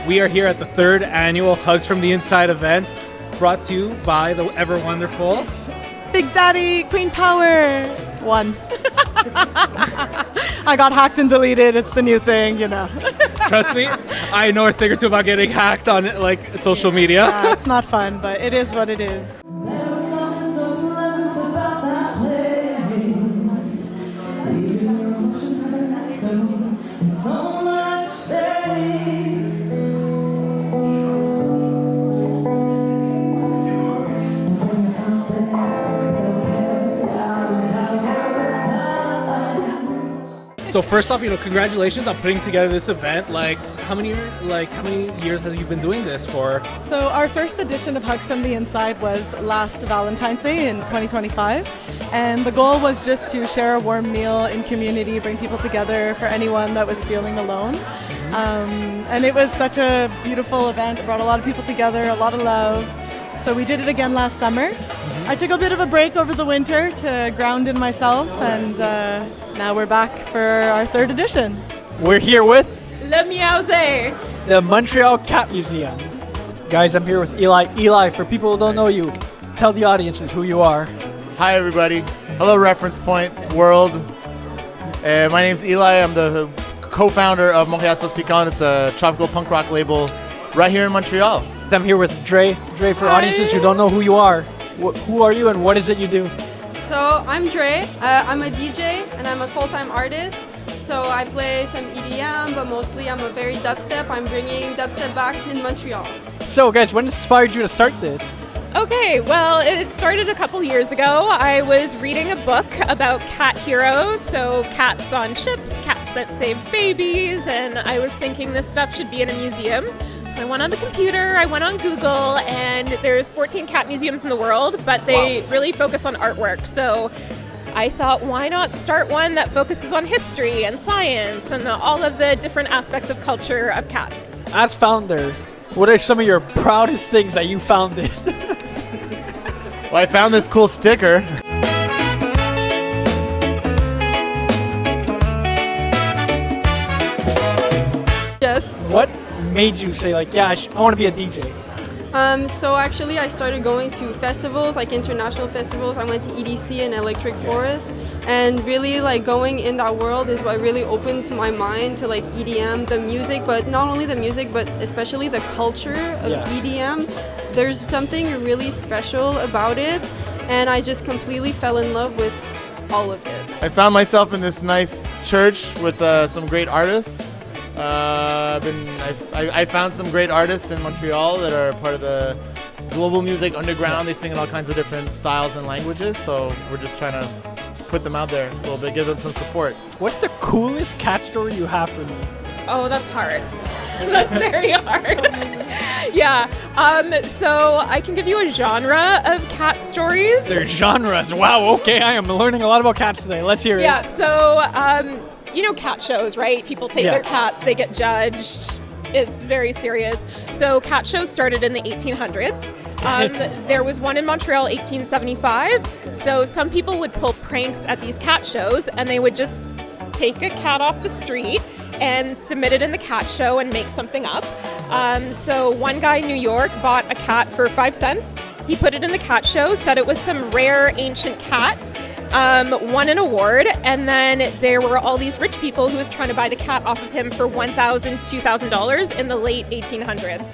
We are here at the 3rd annual Hugs from the Inside event, brought to you by the ever wonderful Big Daddy Queen Power 1. I got hacked and deleted. It's the new thing, you know. Trust me, I know a thing or two about getting hacked on like social media. Yeah, it's not fun, but it is what it is. So first off, congratulations on putting together this event. How many years have you been doing this for? So our first edition of Hugs from the Inside was last Valentine's Day in 2025. And the goal was just to share a warm meal in community, bring people together for anyone that was feeling alone. And it was such a beautiful event. It brought a lot of people together, a lot of love. So we did it again last summer. I took a bit of a break over the winter to ground in myself, and now we're back for our 3rd edition. We're here with Le Miauze, the Montreal Cat Museum. Guys, I'm here with Eli. Eli, for people who don't know you, tell the audiences who you are. Hi, everybody. Hello, Reference Point World. My name's Eli. I'm the co-founder of Montreal Sauce Piquante. It's a tropical punk rock label right here in Montreal. I'm here with Dre. Dre, for audiences who don't know who you are, who are you and what is it you do? So I'm Dre. I'm a DJ and I'm a full-time artist. So I play some EDM, but mostly I'm a very dubstep. I'm bringing dubstep back in Montreal. So guys, what inspired you to start this? Okay, well, it started a couple years ago. I was reading a book about cat heroes, so cats on ships, cats that save babies, and I was thinking this stuff should be in a museum. So I went on the computer, I went on Google, and there's 14 cat museums in the world, but they really focus on artwork. So I thought, why not start one that focuses on history and science and all of the different aspects of culture of cats. As founder, what are some of your proudest things that you founded? Well, I found this cool sticker. Yes. What made you say, I want to be a DJ? So actually I started going to festivals, like international festivals. I went to EDC and Electric Forest, and really going in that world is what really opened my mind to EDM, the music, but not only the music, but especially the culture of EDM. There's something really special about it, and I just completely fell in love with all of it. I found myself in this nice church with some great artists. I found some great artists in Montreal that are part of the global music underground. They sing in all kinds of different styles and languages, so we're just trying to put them out there a little bit, give them some support. What's the coolest cat story you have for me? Oh, that's hard. That's very hard. Yeah. So I can give you a genre of cat stories. There's genres. Wow, okay. I am learning a lot about cats today. Let's hear it. Yeah, so cat shows, right? People take their cats, they get judged. It's very serious. So cat shows started in the 1800s. There was one in Montreal, 1875. So some people would pull pranks at these cat shows, and they would just take a cat off the street and submit it in the cat show and make something up. So one guy in New York bought a cat for 5 cents. He put it in the cat show, said it was some rare ancient cat, won an award, and then there were all these rich people who was trying to buy the cat off of him for $1,000, $2,000 in the late 1800s.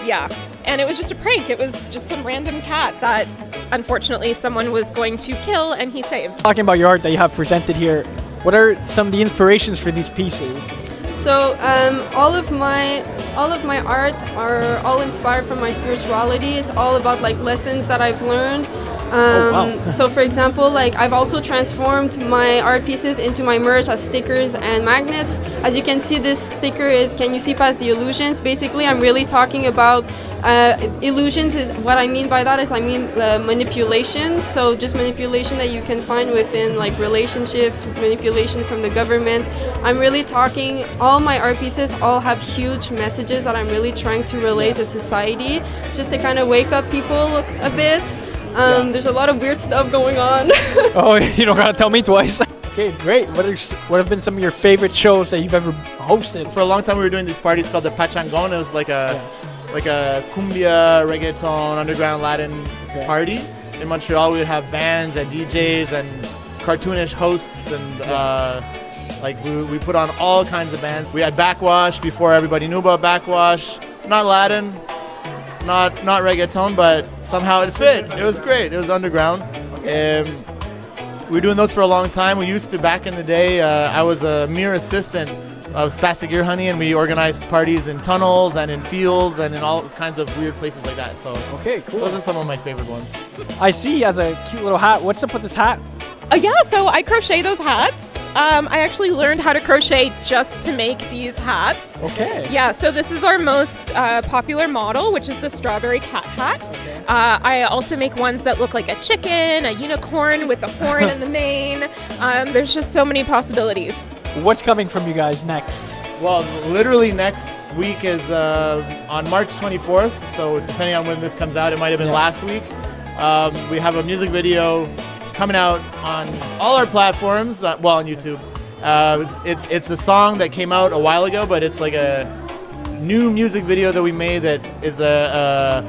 Yeah, and it was just a prank. It was just some random cat that unfortunately someone was going to kill and he saved. Talking about your art that you have presented here, what are some of the inspirations for these pieces? So all of my art are all inspired from my spirituality. It's all about lessons that I've learned. So for example, I've also transformed my art pieces into my merch as stickers and magnets. As you can see, this sticker is "Can you see past the illusions?" Basically, I'm really talking about illusions. Is what I mean by that is manipulation. So just manipulation that you can find within relationships, manipulation from the government. I'm really talking, all my art pieces all have huge messages that I'm really trying to relay to society, just to kind of wake up people a bit. There's a lot of weird stuff going on. Oh, you don't gotta tell me twice. Okay, great. What have been some of your favorite shows that you've ever hosted? For a long time, we were doing these parties called the Pachangon. It was like a cumbia, reggaeton, underground Latin party. In Montreal, we would have bands and DJs and cartoonish hosts, and we put on all kinds of bands. We had Backwash before everybody knew about Backwash. Not Latin, not reggaeton, but somehow it fit. It was great. It was underground. We were doing those for a long time. We used to, back in the day, I was a mere assistant of Spastic Ear Honey, and we organized parties in tunnels and in fields and in all kinds of weird places like that. So okay, cool. Those are some of my favorite ones. I see he has a cute little hat. What's up with this hat? Yeah, so I crochet those hats. I actually learned how to crochet just to make these hats. Okay. Yeah, so this is our most popular model, which is the strawberry cat hat. Okay. I also make ones that look like a chicken, a unicorn with a horn in the mane. There's just so many possibilities. What's coming from you guys next? Well, literally next week is on March 24th. So depending on when this comes out, it might have been last week. We have a music video coming out on all our platforms, on YouTube. It's a song that came out a while ago, but it's like a new music video that we made that is a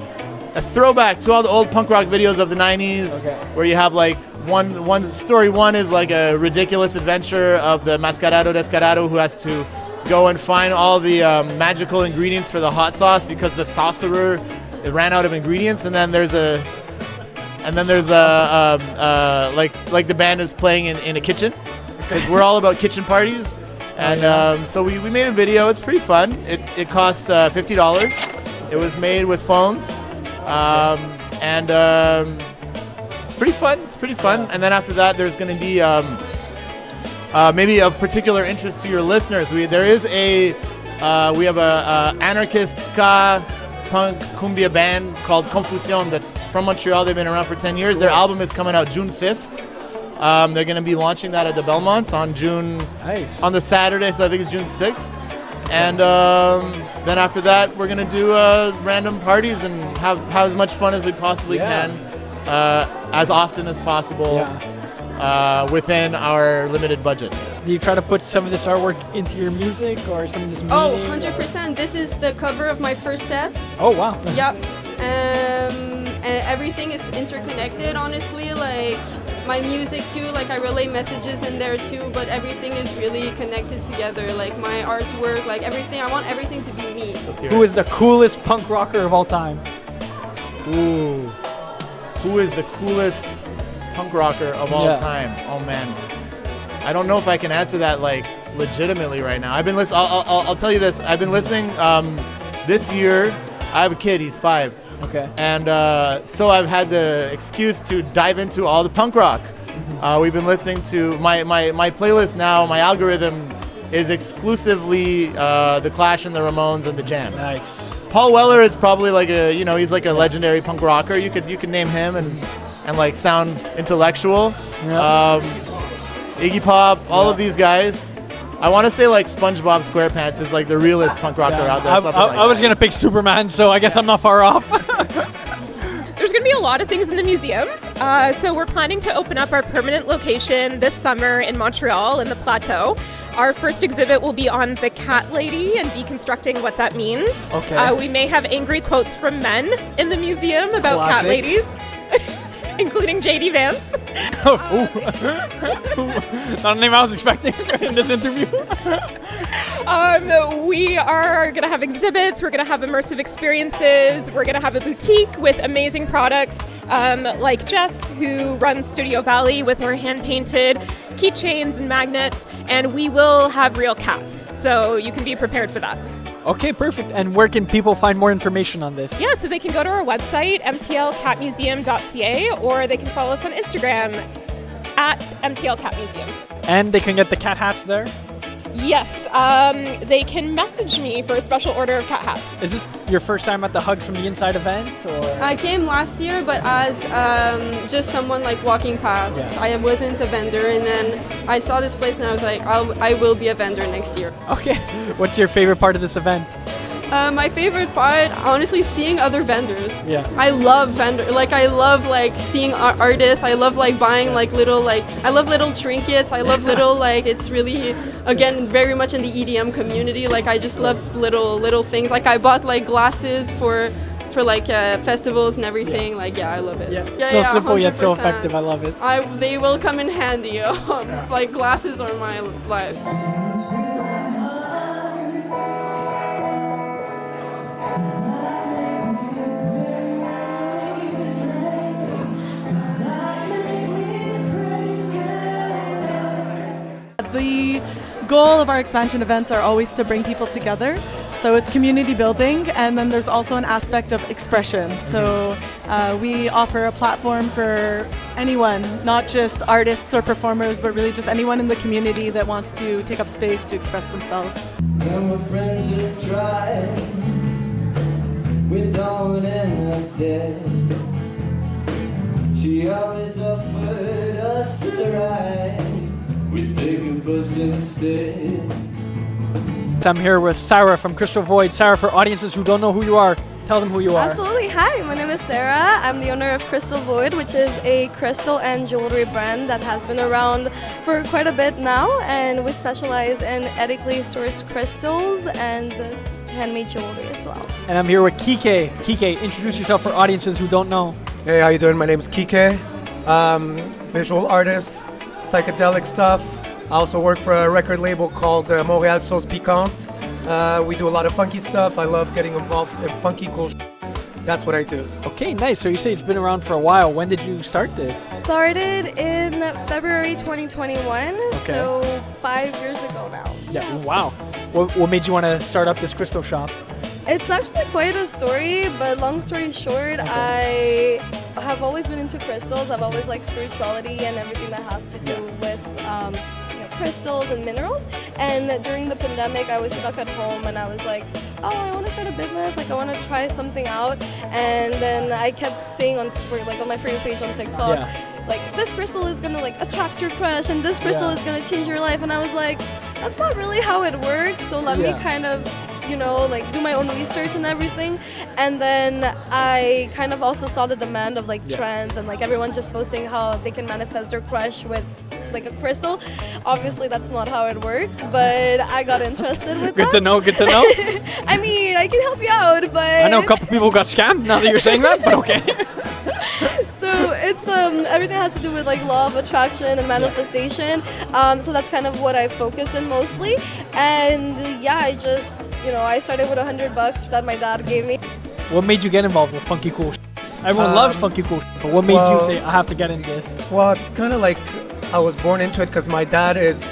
throwback to all the old punk rock videos of the 90s, where you have like one story. One is like a ridiculous adventure of the Mascarado Descarado, who has to go and find all the magical ingredients for the hot sauce because the saucerer ran out of ingredients, and then there's like the band is playing in a kitchen, because we're all about kitchen parties. And so we made a video. It's pretty fun. It cost $50. It was made with phones, and it's pretty fun. It's pretty fun. And then after that, there's going to be maybe of particular interest to your listeners. We have a anarchist ska punk cumbia band called Confusion that's from Montreal. They've been around for 10 years. Their album is coming out June 5th. They're going to be launching that at the Belmont on the Saturday, so I think it's June 6th. And then after that, we're going to do random parties and have as much fun as we possibly can, as often as possible. Within our limited budgets. Do you try to put some of this artwork into your music or some of this meaning? Oh, 100%. This is the cover of my first set. Oh, wow. Yep. And everything is interconnected, honestly. Like, my music, too. Like, I relay messages in there, too. But everything is really connected together. Like, my artwork, like, everything. I want everything to be me. Who is the coolest punk rocker of all time? Ooh. Who is the coolest punk rocker of all time? Oh man, I don't know if I can answer that like legitimately right now. I've been listening. I'll tell you this. I've been listening. This year, I have a kid. He's 5. Okay. And so I've had the excuse to dive into all the punk rock. We've been listening to my playlist now. My algorithm is exclusively the Clash and the Ramones and the Jam. Nice. Paul Weller is probably like he's like a legendary punk rocker. You could name him and like sound intellectual. Iggy Pop, all of these guys. I want to say like SpongeBob SquarePants is like the realest punk rocker out there. I was going to pick Superman, so I guess I'm not far off. There's going to be a lot of things in the museum. So we're planning to open up our permanent location this summer in Montreal in the Plateau. Our first exhibit will be on the cat lady and deconstructing what that means. Okay. We may have angry quotes from men in the museum about cat ladies. Including JD Vance. Not a name I was expecting in this interview. We are going to have exhibits. We're going to have immersive experiences. We're going to have a boutique with amazing products like Jess, who runs Studio Valley, with her hand-painted keychains and magnets. And we will have real cats. So you can be prepared for that. Okay, perfect. And where can people find more information on this? Yeah, so they can go to our website, mtlcatmuseum.ca, or they can follow us on Instagram at mtlcatmuseum. And they can get the cat hats there? Yes, they can message me for a special order of cat hats. Is this your first time at the Hug from the Inside event? Or? I came last year, but as just someone like walking past. Yeah. I wasn't a vendor, and then I saw this place and I was like, I will be a vendor next year. Okay. What's your favorite part of this event? My favorite part, honestly, seeing other vendors. Yeah. I love I love like seeing artists. I love like buying like little like I love little trinkets. I love little like it's really again very much in the EDM community. Like I just love little things. Like I bought like glasses for like festivals and everything. Like I love it. So simple yet so effective. I love it. They will come in handy. Like glasses are my life. The goal of our expansion events are always to bring people together. So it's community building, and then there's also an aspect of expression. So we offer a platform for anyone, not just artists or performers, but really just anyone in the community that wants to take up space to express themselves. My friends have tried, we don't end up dead. She always offered us a ride, we take a bus instead. I'm here with Sarah from Crystal Void. Sarah, for audiences who don't know who you are, tell them who you are. Absolutely. Hi, my name is Sarah. I'm the owner of Crystal Void, which is a crystal and jewelry brand that has been around for quite a bit now, and we specialize in ethically sourced crystals and handmade jewelry as well. And I'm here with Kike. Kike, introduce yourself for audiences who don't know. Hey, how you doing? My name is Kike. Visual artist, psychedelic stuff. I also work for a record label called Montreal Sauce Piquante. We do a lot of funky stuff. I love getting involved in funky cool shit. That's what I do. Okay, nice. So you say it's been around for a while. When did you start this? Started in February 2021, so 5 years ago now. Yeah, wow. What made you want to start up this crystal shop? It's actually quite a story, but long story short, I have always been into crystals. I've always liked spirituality and everything that has to do with crystals and minerals. And during the pandemic, I was stuck at home and I was like, oh, I want to start a business. Like, I want to try something out. And then I kept saying on my For You page on TikTok, like, this crystal is gonna like attract your crush, and this crystal is gonna change your life. And I was like, that's not really how it works. So let me kind of, like do my own research and everything. And then I kind of also saw the demand of like trends and like everyone just posting how they can manifest their crush with like a crystal. Obviously that's not how it works, but I got interested with Good to know. I mean, I can help you out, but I know a couple people got scammed now that you're saying that, but okay. So it's everything has to do with like law of attraction and manifestation. So that's kind of what I focus in mostly. And I just I started with $100 that my dad gave me. What made you get involved with funky cool shit? Everyone loves funky cool shit, but what made you say, I have to get into this? Well, it's kind of like I was born into it because my dad is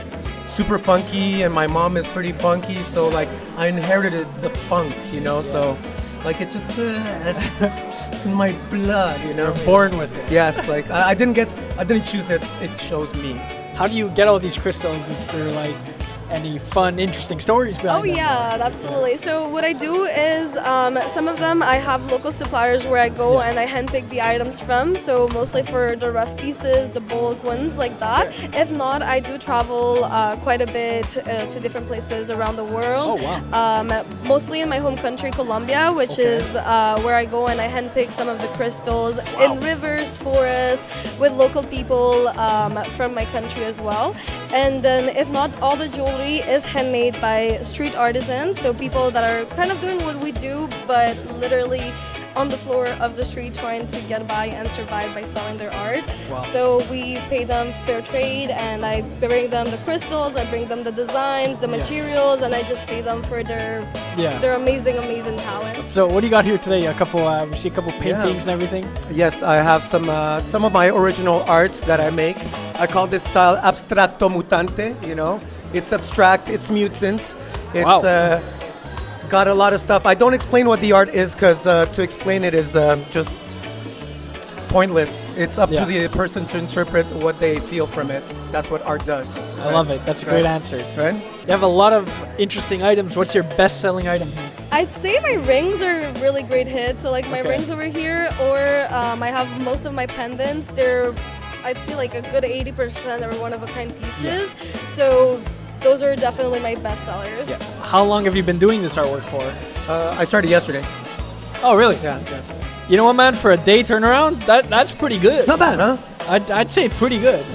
super funky and my mom is pretty funky. So like I inherited the funk, so like it just it's in my blood, You're born with it. Yes, like I didn't choose it. It chose me. How do you get all these crystals? Is there like any fun, interesting stories behind them? Yeah, absolutely. So what I do is some of them I have local suppliers where I go and I handpick the items from. So mostly for the rough pieces, the bulk ones like that. If not, I do travel quite a bit to different places around the world. Oh, wow. Mostly in my home country, Colombia, which is where I go and I handpick some of the crystals in rivers, forests, with local people from my country as well. And then if not, all the jewelry is handmade by street artisans, so people that are kind of doing what we do, but literally on the floor of the street trying to get by and survive by selling their art. Wow. So we pay them fair trade, and I bring them the crystals, I bring them the designs, the materials, and I just pay them for their amazing talent. So what do you got here today? We see a couple paintings and everything. Yes, I have some of my original arts that I make. I call this style abstracto mutante. It's abstract, it's mutant, it's got a lot of stuff. I don't explain what the art is because to explain it is just pointless. It's up to the person to interpret what they feel from it. That's what art does. I love it. That's a great answer. Right? You have a lot of interesting items. What's your best-selling item here? I'd say my rings are a really great hit. So like my rings over here, or I have most of my pendants. They're, I'd say like a good 80% are one-of-a-kind pieces. So those are definitely my best sellers. How long have you been doing this artwork for? I started yesterday. Oh, really? Yeah. You know what, man? For a day turnaround, that's pretty good. Not bad, huh? I'd say pretty good.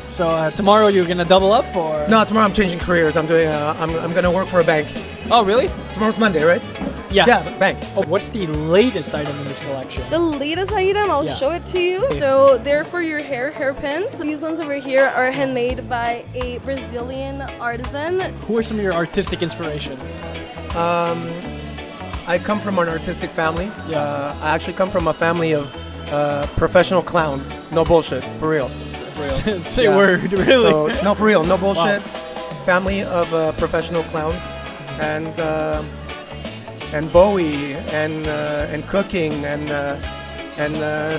So tomorrow you're gonna double up, or? No, tomorrow I'm changing careers. I'm doing. I'm gonna work for a bank. Oh, really? Tomorrow's Monday, right? Yeah. Yeah, bank. Oh, what's the latest item in this collection? The latest item, I'll show it to you. So they're for your hairpins. These ones over here are handmade by a Brazilian artisan. Who are some of your artistic inspirations? I come from an artistic family. Yeah. I actually come from a family of professional clowns. No bullshit, for real. Say a word, really? So, no, for real, no bullshit. Family of professional clowns, and Bowie, and cooking, and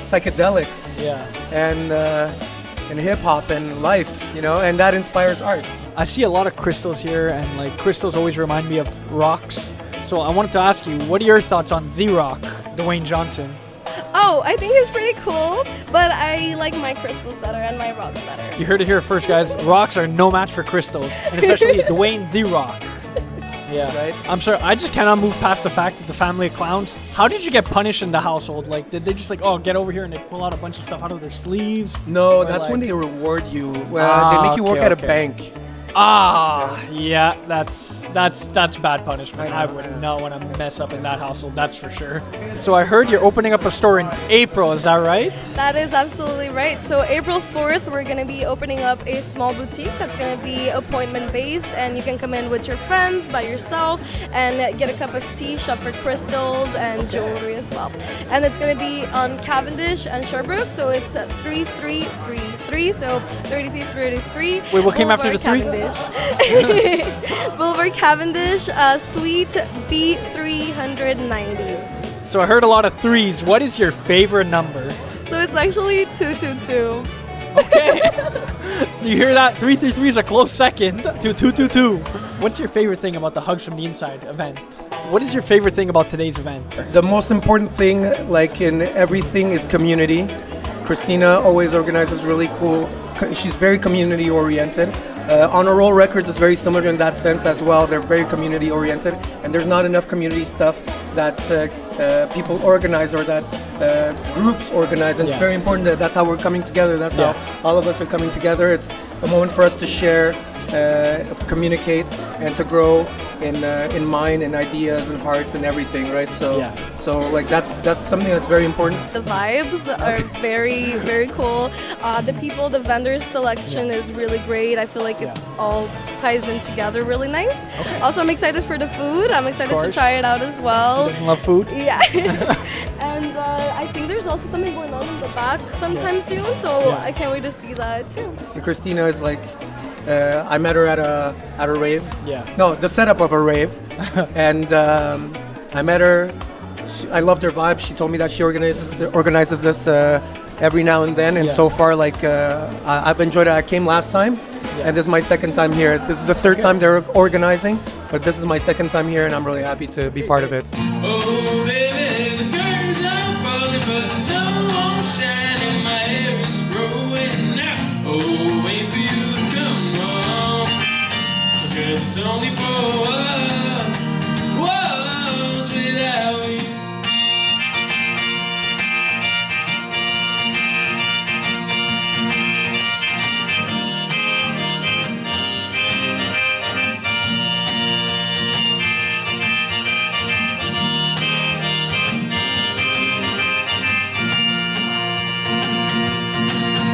psychedelics, and hip hop and life, and that inspires art. I see a lot of crystals here, and like crystals always remind me of rocks. So I wanted to ask you, what are your thoughts on The Rock, Dwayne Johnson? Oh, I think he's pretty cool, but I like my crystals better and my rocks better. You heard it here first, guys. Rocks are no match for crystals, and especially Dwayne The Rock. Yeah, right. I'm sorry, I just cannot move past the fact that the family of clowns. How did you get punished in the household? Like, did they just like, oh, get over here, and they pull out a bunch of stuff out of their sleeves? No, Or that's like- when they reward you. They make you work at a bank. Yeah, that's bad punishment. I would not want to mess up in that household, that's for sure. So I heard you're opening up a store in April, is that right? That is absolutely right. So April 4th, we're going to be opening up a small boutique that's going to be appointment-based, and you can come in with your friends, by yourself, and get a cup of tea, shop for crystals and jewelry as well. And it's going to be on Cavendish and Sherbrooke, so it's 3333, so 3333. Wait, what came after the three? Cavendish. Boulevard Cavendish, Suite B390. So I heard a lot of threes. What is your favorite number? So it's actually 222. Okay. You hear that? 333 is a close second to 222. What's your favorite thing about the Hugs from the Inside event? What is your favorite thing about today's event? The most important thing, like in everything, is community. Christina always organizes really cool. She's very community oriented. Honor Roll Records is very similar in that sense as well. They're very community oriented, and there's not enough community stuff that people organize or that groups organize, and it's very important that that's how we're coming together. That's how all of us are coming together. It's a moment for us to share, communicate, and to grow in mind and ideas and hearts and everything, right? So like that's something that's very important. The vibes are very, very cool. The people, the vendors selection is really great. I feel like it all ties in together really nice. Okay. Also, I'm excited for the food. I'm excited to try it out as well. Who doesn't love food? Yeah. And I think there's also something going on in the back sometime soon, so I can't wait to see that too. And Christina is like, I met her at a rave. Yeah. No, the setup of a rave, and I met her. I loved her vibe. She told me that she organizes this every now and then, and so far, like I've enjoyed it. I came last time, and this is my second time here. This is the third time they're organizing, but this is my second time here, and I'm really happy to be part of it. Oh, baby, the curtains are falling, but the sun won't shine, and my hair is growing now. Oh, wait for you to come home, because it's only for a while. Walls without you.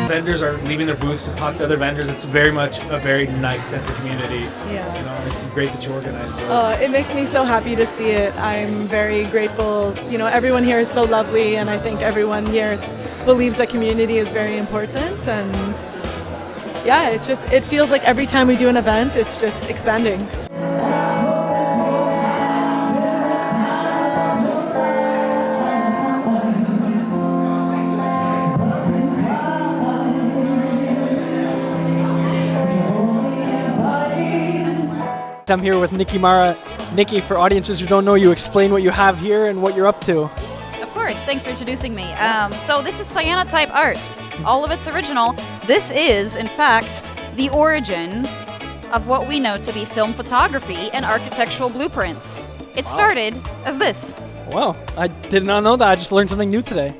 Vendors are leaving their booths to talk to other vendors. It's very much a very nice sense of community. Yeah. You know, it's great that you organized this. It makes me so happy to see it. I'm very grateful. You know, everyone here is so lovely, and I think everyone here believes that community is very important. And yeah, it feels like every time we do an event, it's just expanding. I'm here with Nikki Mara. Nikki, for audiences who don't know you, explain what you have here and what you're up to. Of course, thanks for introducing me. So this is cyanotype art. All of it's original. This is, in fact, the origin of what we know to be film photography and architectural blueprints. It started as this. Wow, I did not know that. I just learned something new today.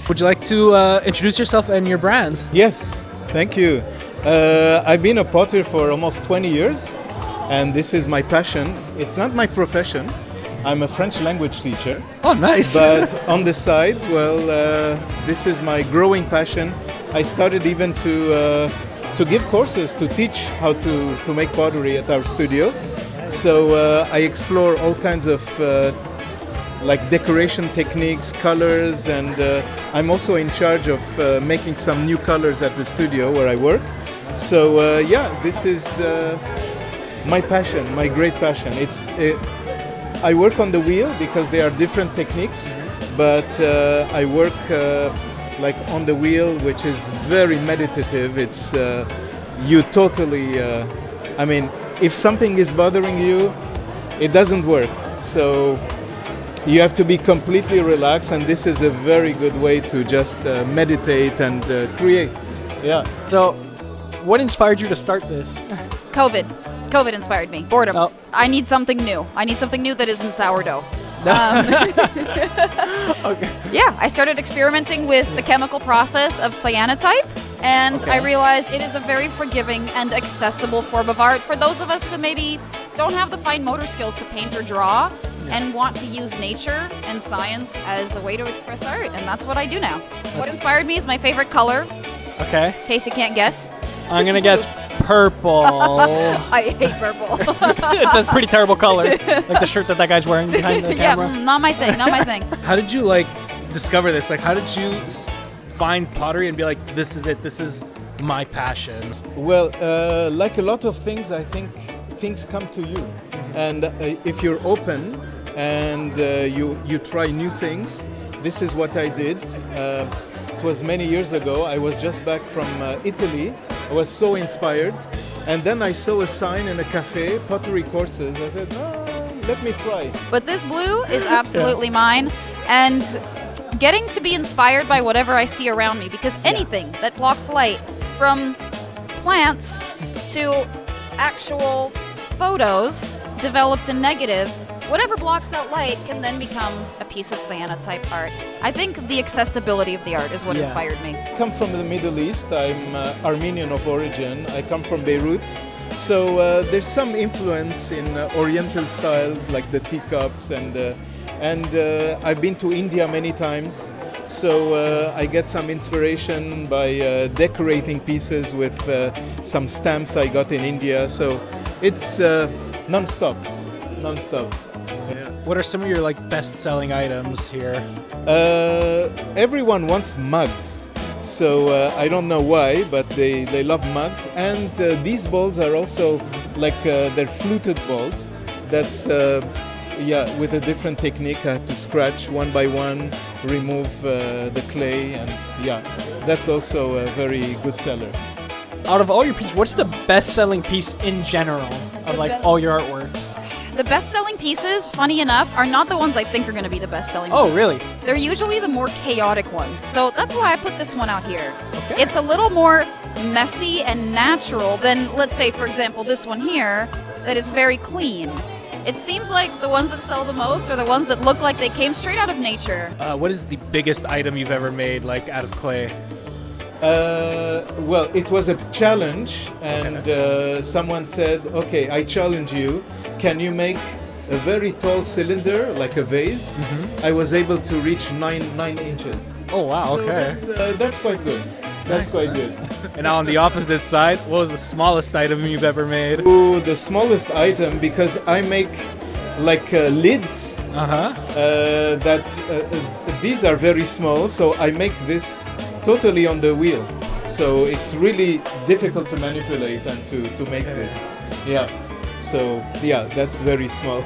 Would you like to introduce yourself and your brand? Yes, thank you. I've been a potter for almost 20 years, and this is my passion. It's not my profession. I'm a French language teacher. Oh, nice. But on the side, well, this is my growing passion. I started even to give courses to teach how to make pottery at our studio. So I explore all kinds of like decoration techniques, colors, and I'm also in charge of making some new colors at the studio where I work. So yeah, this is my passion, my great passion. I work on the wheel because there are different techniques, but I work like on the wheel, which is very meditative. It's you totally, I mean, if something is bothering you, it doesn't work. So you have to be completely relaxed, and this is a very good way to just meditate and create. Yeah. So, what inspired you to start this? COVID. COVID inspired me. Boredom. Oh. I need something new. I need something new that isn't sourdough. Okay. Yeah, I started experimenting with the chemical process of cyanotype, and I realized it is a very forgiving and accessible form of art for those of us who maybe don't have the fine motor skills to paint or draw and want to use nature and science as a way to express art, and that's what I do now. What inspired me is my favorite color, Okay. in case you can't guess. I'm gonna guess purple. I hate purple. It's a pretty terrible color, like the shirt that guy's wearing behind the Yeah, camera. not my thing, not my thing. How did you like discover this? Like, how did you find pottery and be like, this is it, this is my passion? Well, like a lot of things, I think things come to you, and if you're open and you try new things, this is what I did. It was many years ago. I was just back from Italy. I was so inspired, and then I saw a sign in a cafe, pottery courses. I said, oh, let me try. But this blue is absolutely mine, and getting to be inspired by whatever I see around me, because anything that blocks light, from plants to actual photos developed in negative, whatever blocks out light can then become a piece of cyanotype art. I think the accessibility of the art is what inspired me. I come from the Middle East. I'm Armenian of origin. I come from Beirut. So there's some influence in Oriental styles like the teacups, and I've been to India many times. So I get some inspiration by decorating pieces with some stamps I got in India. So it's non-stop. Yeah. What are some of your like best-selling items here? Everyone wants mugs, so I don't know why, but they love mugs. And these balls are also like they're fluted balls. That's with a different technique. I have to scratch one by one, remove the clay, and that's also a very good seller. Out of all your pieces, what's the best-selling piece in general of like all your artworks? The best-selling pieces, funny enough, are not the ones I think are going to be the best-selling Oh, ones. really? They're usually the more chaotic ones. So that's why I put this one out here. Okay. It's a little more messy and natural than, let's say, for example, this one here, that is very clean. It seems like the ones that sell the most are the ones that look like they came straight out of nature. What is the biggest item you've ever made, like out of clay? Well, it was a challenge, and someone said, okay, I challenge you. Can you make a very tall cylinder, like a vase? I was able to reach 9 inches. Oh, wow, okay. So that's quite good. That's quite good. And now on the opposite side, what was the smallest item you've ever made? Ooh, the smallest item, because I make like lids. These are very small, so I make this totally on the wheel. So it's really difficult to manipulate and to make this. Yeah. So that's very small.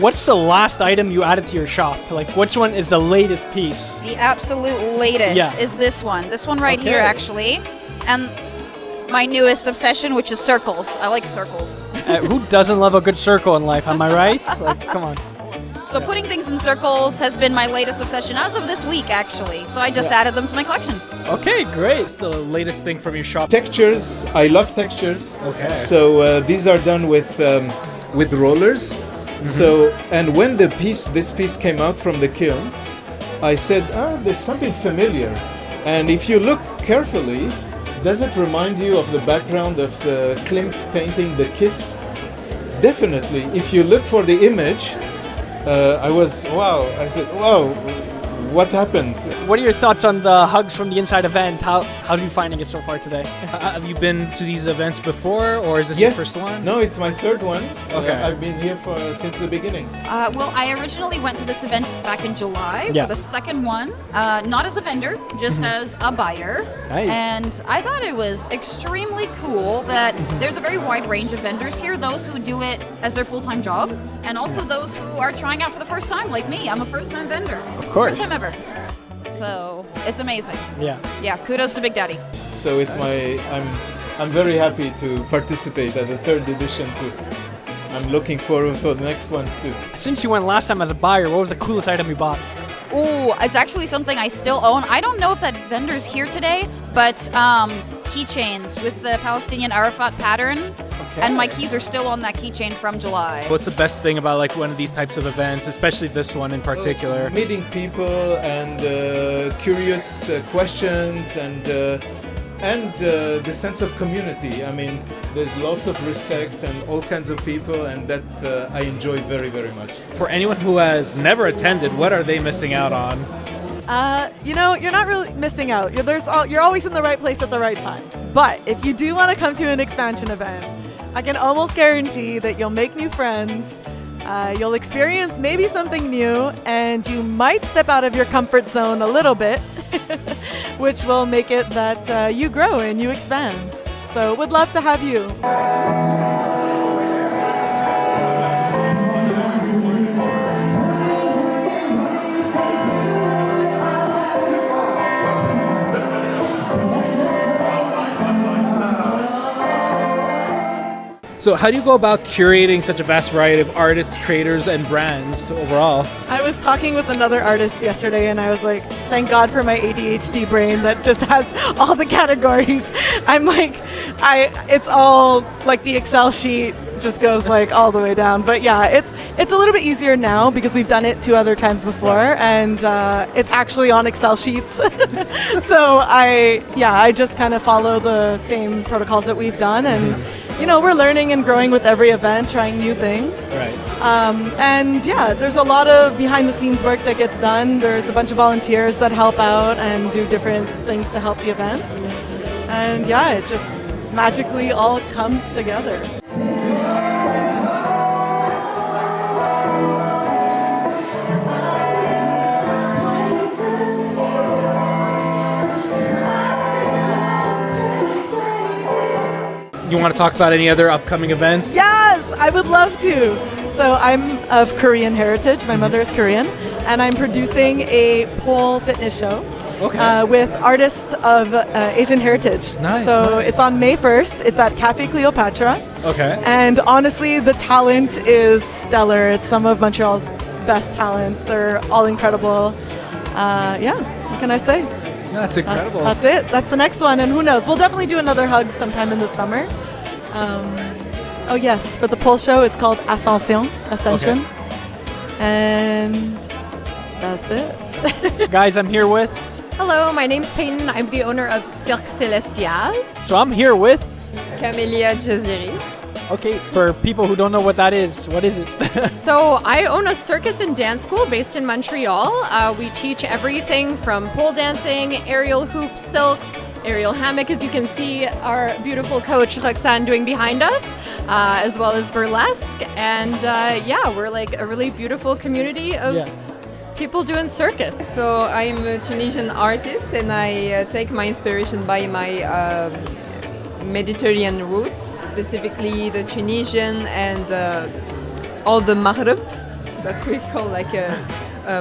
What's the last item you added to your shop? Like, which one is the latest piece? The absolute latest is this one. This one right here, actually. And my newest obsession, which is circles. I like circles. Who doesn't love a good circle in life? Am I right? Like, come on. So putting things in circles has been my latest obsession as of this week, actually. So I just added them to my collection. Okay, great. It's the latest thing from your shop. Textures. I love textures. Okay. So these are done with rollers. So, and when this piece came out from the kiln, I said, there's something familiar. And if you look carefully, does it remind you of the background of the Klimt painting, The Kiss? Definitely. If you look for the image, I said, wow, what happened? What are your thoughts on the Hugs from the Inside event? How are you finding it so far today? Have you been to these events before, or is this your first one? No, it's my third one. Okay. I've been here since the beginning. Well, I originally went to this event back in July for the second one, not as a vendor, just as a buyer. Nice. And I thought it was extremely cool that there's a very wide range of vendors here, those who do it as their full-time job, and also those who are trying out for the first time, like me. I'm a first-time vendor. Of course. First time ever. So it's amazing. Yeah. Yeah, kudos to Big Daddy. So it's I'm very happy to participate at the third edition too. I'm looking forward to the next ones too. Since you went last time as a buyer, what was the coolest item you bought? Ooh, it's actually something I still own. I don't know if that vendor's here today, but keychains with the Palestinian Arafat pattern. Okay. And my keys are still on that keychain from July. What's the best thing about like one of these types of events, especially this one in particular? Meeting people and curious questions and the sense of community. I mean, there's lots of respect and all kinds of people, and that I enjoy very, very much. For anyone who has never attended, what are they missing out on? You're not really missing out. You're always in the right place at the right time. But if you do want to come to an expansion event, I can almost guarantee that you'll make new friends, you'll experience maybe something new, and you might step out of your comfort zone a little bit, which will make it that you grow and you expand. So would love to have you. So how do you go about curating such a vast variety of artists, creators, and brands overall? I was talking with another artist yesterday and I was like, thank God for my ADHD brain that just has all the categories. I'm like, it's all like the Excel sheet just goes like all the way down. But yeah, it's a little bit easier now because we've done it 2 other times before, and it's actually on Excel sheets. So I just kind of follow the same protocols that we've done, and we're learning and growing with every event, trying new things. Right. And yeah, there's a lot of behind the scenes work that gets done. There's a bunch of volunteers that help out and do different things to help the event. And yeah, it just magically all comes together. You want to talk about any other upcoming events? Yes, I would love to. So I'm of Korean heritage. My mother is Korean, and I'm producing a pole fitness show with artists of Asian heritage. Nice. So it's on May 1st. It's at Cafe Cleopatra. Okay. And honestly, the talent is stellar. It's some of Montreal's best talents. They're all incredible. What can I say? That's incredible. That's it. That's the next one, and who knows? We'll definitely do another hug sometime in the summer. Oh yes, for the pole show, it's called Ascension. Okay. And that's it. Guys, I'm here with... Hello, my name's Peyton. I'm the owner of Cirque Celestial. So I'm here with... Camélia Jaziri. Okay, for people who don't know what that is, what is it? So I own a circus and dance school based in Montreal. We teach everything from pole dancing, aerial hoops, silks, aerial hammock, as you can see our beautiful coach Roxanne doing behind us, as well as burlesque. And we're like a really beautiful community of people doing circus. So I'm a Tunisian artist, and I take my inspiration by my Mediterranean roots, specifically the Tunisian and all the Maghreb that we call like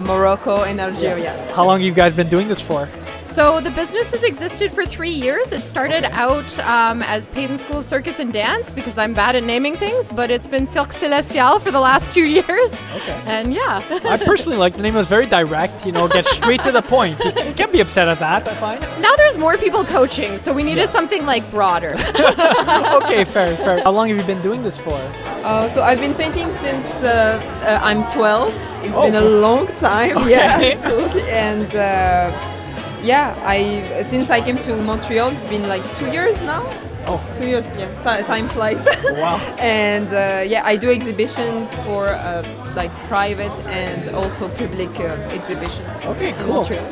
Morocco and Algeria. How long have you guys been doing this for? So the business has existed for 3 years. It started out as Payton School of Circus and Dance because I'm bad at naming things, but it's been Cirque Célestial for the last 2 years. Okay. And yeah. I personally like the name. It was very direct, gets straight to the point. You can't be upset at that, I find. Now there's more people coaching, so we needed something like broader. Okay, fair. How long have you been doing this for? So I've been painting since I'm 12. It's been a long time. Okay. Yeah, absolutely. And since I came to Montreal, it's been like 2 years now. Oh, 2 years, yeah. Time flies. Wow. And I do exhibitions for like private and also public exhibitions. Okay, in cool. Montreal.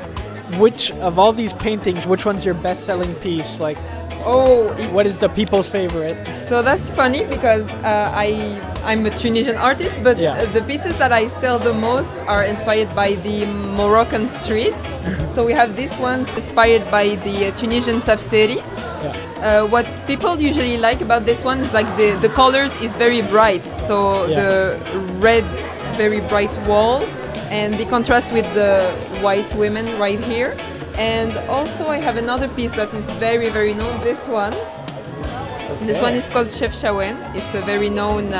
Which of all these paintings, which one's your best-selling piece? Like, what is the people's favorite? So that's funny because I'm a Tunisian artist, but the pieces that I sell the most are inspired by the Moroccan streets. So we have this one inspired by the Tunisian safseri. What people usually like about this one is like the colors is very bright. So the red, very bright wall, and the contrast with the white women right here. And also I have another piece that is very, very known, this one. Okay. This one is called Chef Shawen. It's a very known,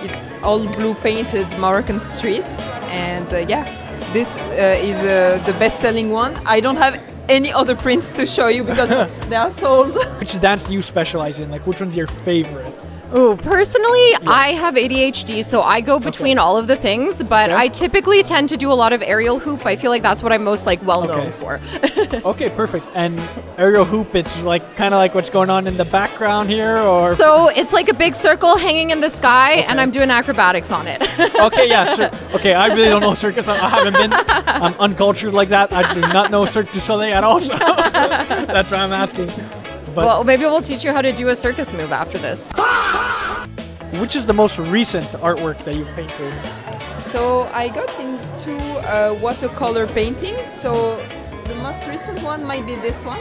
it's all blue painted Moroccan street. And this is the best-selling one. I don't have any other prints to show you because they are sold. Which dance do you specialize in? Like, which one's your favorite? Oh, personally, I have ADHD, so I go between all of the things, but I typically tend to do a lot of aerial hoop. I feel like that's what I'm most well known for. Okay, perfect. And aerial hoop, it's like kind of like what's going on in the background here, or? So it's like a big circle hanging in the sky, and I'm doing acrobatics on it. Okay, yeah, sure. Okay, I really don't know circus. I haven't been. I'm uncultured like that. I do not know Cirque du Soleil at all. So that's why I'm asking. But well, maybe we'll teach you how to do a circus move after this. Which is the most recent artwork that you've painted? So I got into watercolor paintings. So the most recent one might be this one.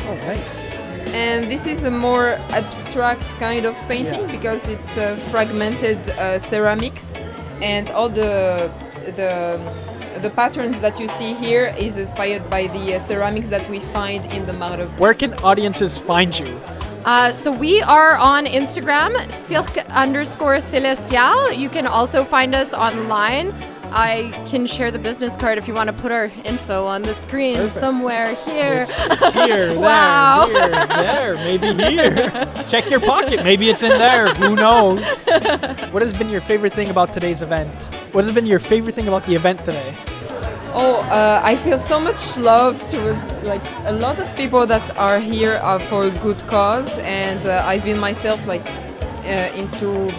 Oh, nice. And this is a more abstract kind of painting because it's fragmented ceramics, and all the patterns that you see here is inspired by the ceramics that we find in the Maghreb. Where can audiences find you? So we are on Instagram, Cirque_Celestial. You can also find us online. I can share the business card if you want to put our info on the screen somewhere here. Here, wow. there, maybe here. Check your pocket. Maybe it's in there. Who knows? What has been your favorite thing about today's event? What has been your favorite thing about the event today? I feel so much love to like a lot of people that are here for a good cause, and I've been myself into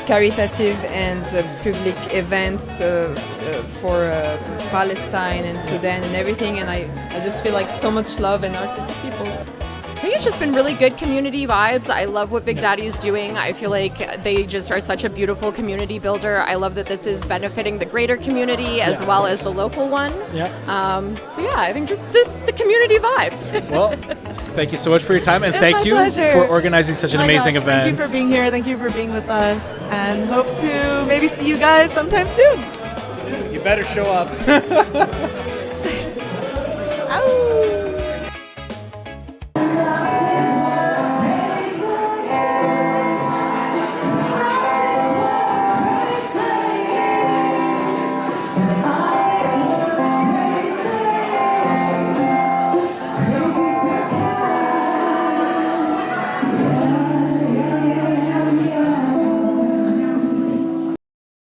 caritative and public events for Palestine and Sudan and everything, and I just feel like so much love and artistic people. I think it's just been really good community vibes. I love what Big Daddy is doing. I feel like they just are such a beautiful community builder. I love that this is benefiting the greater community as well as the local one. I think just the community vibes. Well, thank you so much for your time, and It's thank my you pleasure. for organizing such an amazing event. Thank you for being here. Thank you for being with us, and hope to maybe see you guys sometime soon. You better show up. Ow.